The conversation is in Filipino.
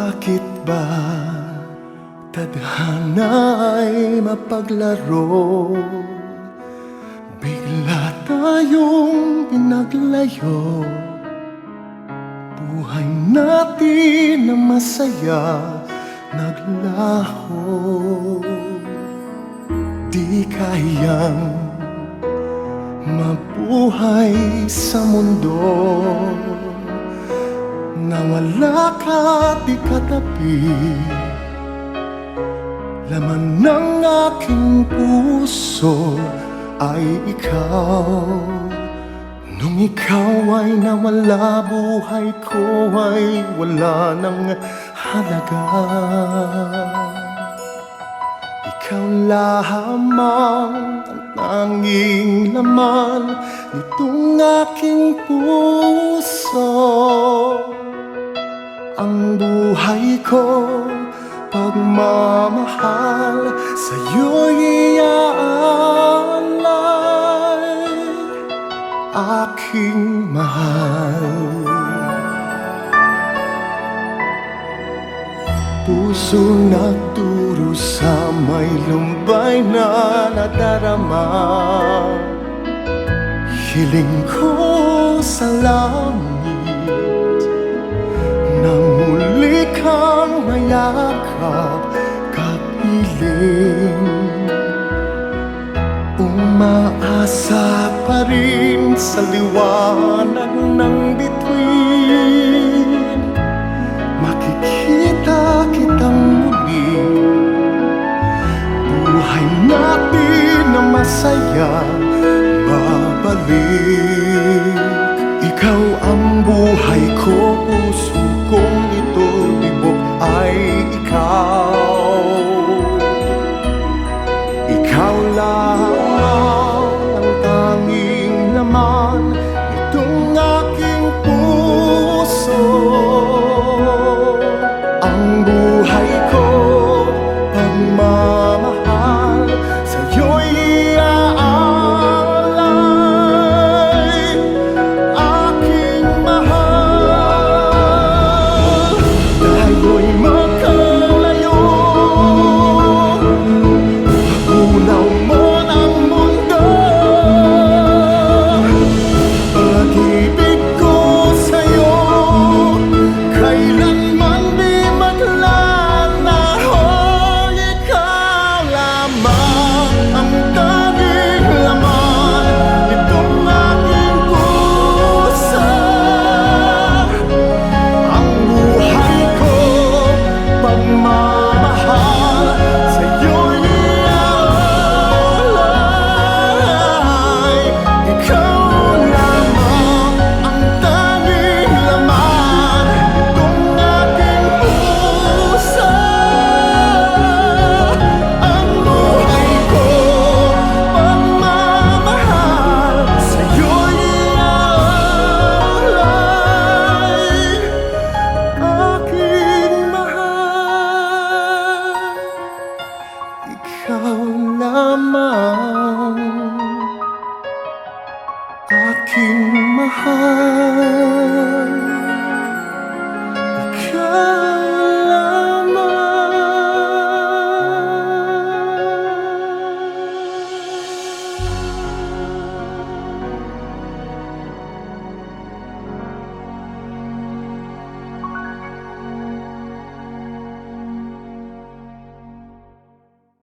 Bakit ba tadhana'y mapaglaro? Bigla tayong pinaglayo. Buhay natin na masaya naglaho. Di kayang mabuhay sa mundo na wala ka di katabi. Laman ng aking puso ay ikaw. Nung ikaw ay nawala, buhay ko ay wala ng halaga. Ikaw lamang ang tanging laman nitong aking puso. Ang buhay ko, pagmamahal, sa'yo'y iaalay, aking mahal. Puso nagturo sa may lumbay na nadarama. Hiling ko sa langit nang muli kang mayakap, kapiling. Umaasa pa rin sa liwanag ng bituin. Makikita kitang muli. Buhay natin na masaya babalik. Ikaw ang buhay ko, puso kong ito, tibok ay ikaw. Ikaw lamang ang tanging laman nitong aking puso. Ang buhay ko, pagmamahal, sa'yo'y iaalay, aking mahal. Tayo'y magkalayo, pagunaw mo ng mundo. Pag-ibig ko sa'yo, kailanman di maglalaho. Ikaw lamang ang tanging laman nitong aking puso. Ang buhay ko, pagmamahal, sa'yo'y iaalay. Ikaw lamang ang tanging laman nitong aking puso. Ang buhay ko, pagmamahal, sa'yo'y iaalay, aking mahal. Ikaw lamang, aking mahal.